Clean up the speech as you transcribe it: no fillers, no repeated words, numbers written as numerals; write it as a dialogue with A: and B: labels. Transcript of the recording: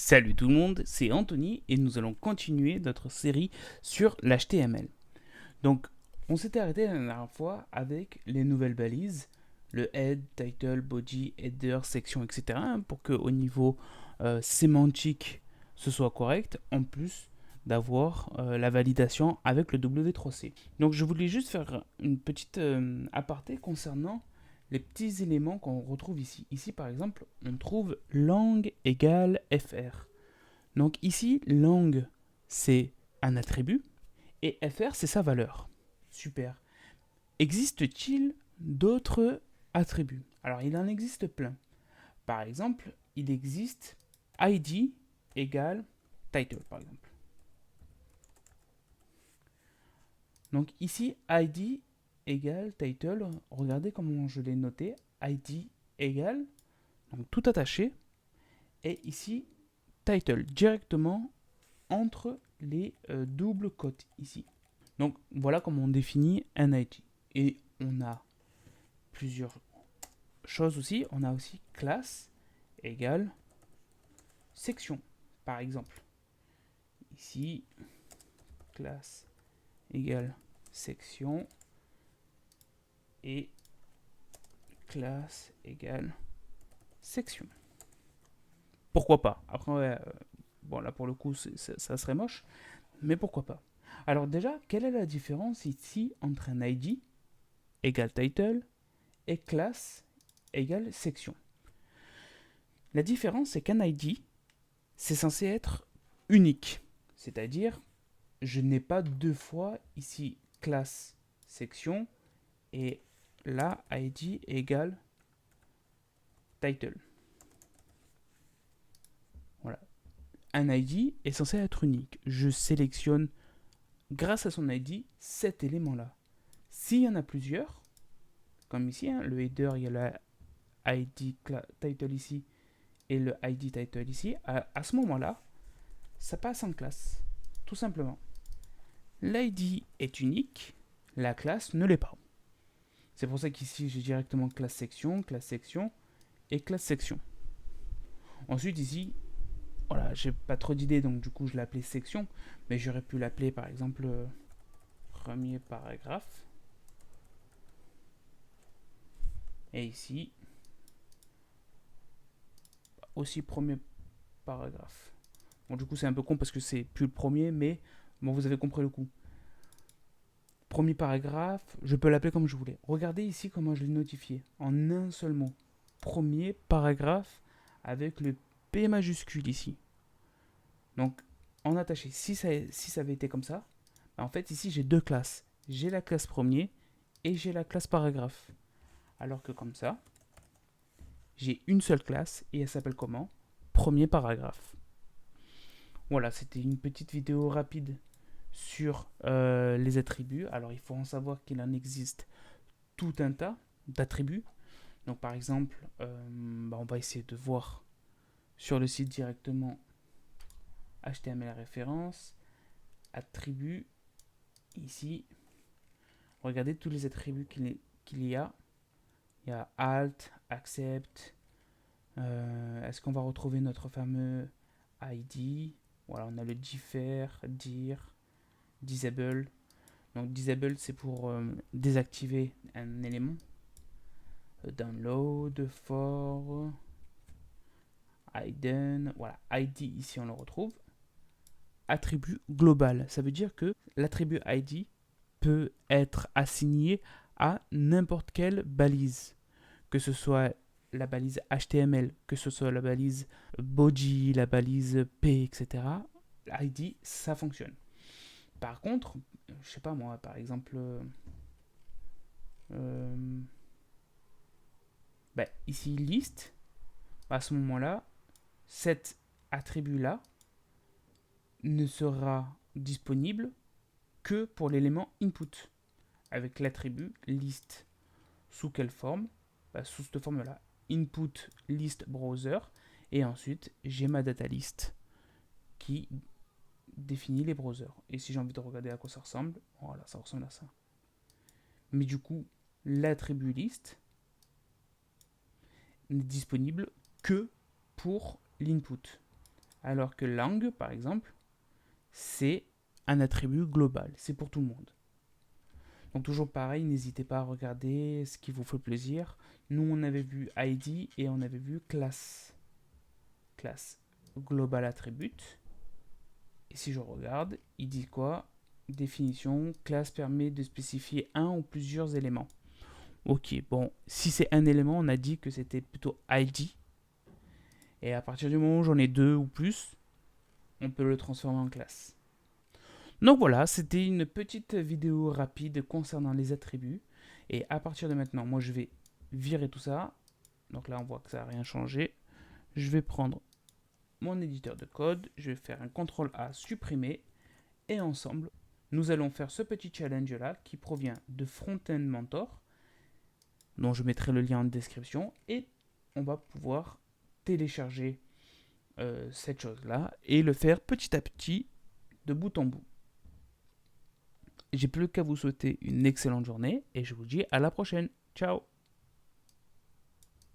A: Salut tout le monde, c'est Anthony et nous allons continuer notre série sur l'HTML. Donc, on s'était arrêté la dernière fois avec les nouvelles balises, le head, title, body, header, section, etc. pour que au niveau sémantique ce soit correct, en plus d'avoir la validation avec le W3C. Donc, je voulais juste faire une petite aparté concernant les petits éléments qu'on retrouve ici. Ici, par exemple, on trouve lang égale fr. Donc ici, lang, c'est un attribut et fr, c'est sa valeur. Super. Existe-t-il d'autres attributs? Alors, il en existe plein. Par exemple, il existe id égale title, par exemple. Donc ici, id égale title, regardez comment je l'ai noté. Id égale, donc tout attaché, et ici, title, directement entre les doubles cotes ici. Donc voilà comment on définit un ID. Et on a plusieurs choses aussi. On a aussi classe égale section, par exemple. Ici, classe égale section et classe égale section. Pourquoi pas? Après, bon là pour le coup ça serait moche, mais pourquoi pas? Alors déjà, quelle est la différence ici entre un ID égale title et classe égale section? La différence, c'est qu'un ID, c'est censé être unique. C'est-à-dire, je n'ai pas deux fois ici classe section et là ID égale title. Voilà. Un ID est censé être unique. Je sélectionne, grâce à son ID, cet élément-là. S'il y en a plusieurs, comme ici, hein, le header, il y a le ID title ici et le ID title ici, à ce moment-là, ça passe en classe, tout simplement. L'ID est unique, la classe ne l'est pas. C'est pour ça qu'ici j'ai directement classe section et classe section. Ensuite ici, voilà, j'ai pas trop d'idées donc du coup je l'ai appelé section, mais j'aurais pu l'appeler par exemple premier paragraphe. Et ici, aussi premier paragraphe. Bon du coup c'est un peu con parce que c'est plus le premier, mais bon vous avez compris le coup. Premier paragraphe, je peux l'appeler comme je voulais. Regardez ici comment je l'ai notifié, en un seul mot. Premier paragraphe avec le P majuscule ici. Donc, en attaché, si ça avait été comme ça, en fait, ici, j'ai deux classes. J'ai la classe premier et j'ai la classe paragraphe. Alors que comme ça, j'ai une seule classe et elle s'appelle comment? Premier paragraphe. Voilà, c'était une petite vidéo rapide sur les attributs. Alors, il faut en savoir qu'il en existe tout un tas d'attributs. Donc, par exemple, on va essayer de voir sur le site directement HTML référence, attributs, ici. Regardez tous les attributs qu'il y a. Il y a alt, accept. Est-ce qu'on va retrouver notre fameux ID? Voilà, on a le differ, dir, disable. Donc disable, c'est pour désactiver un élément. Download, for, hidden. Voilà, ID ici on le retrouve. Attribut global, ça veut dire que l'attribut ID peut être assigné à n'importe quelle balise, que ce soit la balise HTML, que ce soit la balise body, la balise P, etc. L'ID, ça fonctionne. Par contre, je sais pas moi, par exemple, ici liste, à ce moment-là, cet attribut-là ne sera disponible que pour l'élément input, avec l'attribut list. Sous quelle forme? Sous cette forme-là. Input list browser. Et ensuite, j'ai ma data list qui définit les browsers. Et si j'ai envie de regarder à quoi ça ressemble, voilà, ça ressemble à ça. Mais du coup, l'attribut list n'est disponible que pour l'input. Alors que langue, par exemple, c'est un attribut global, c'est pour tout le monde. Donc toujours pareil, n'hésitez pas à regarder ce qui vous fait plaisir. Nous, on avait vu ID et on avait vu classe. Classe global attribute. Et si je regarde, il dit quoi? Définition, classe permet de spécifier un ou plusieurs éléments. Ok, bon, si c'est un élément, on a dit que c'était plutôt ID. Et à partir du moment où j'en ai deux ou plus, on peut le transformer en classe. Donc voilà, c'était une petite vidéo rapide concernant les attributs. Et à partir de maintenant, moi je vais virer tout ça. Donc là, on voit que ça n'a rien changé. Je vais prendre mon éditeur de code, je vais faire un CTRL A supprimer. Et ensemble, nous allons faire ce petit challenge là qui provient de Frontend Mentor, dont je mettrai le lien en description. Et on va pouvoir télécharger cette chose là et le faire petit à petit de bout en bout. J'ai plus qu'à vous souhaiter une excellente journée et je vous dis à la prochaine. Ciao!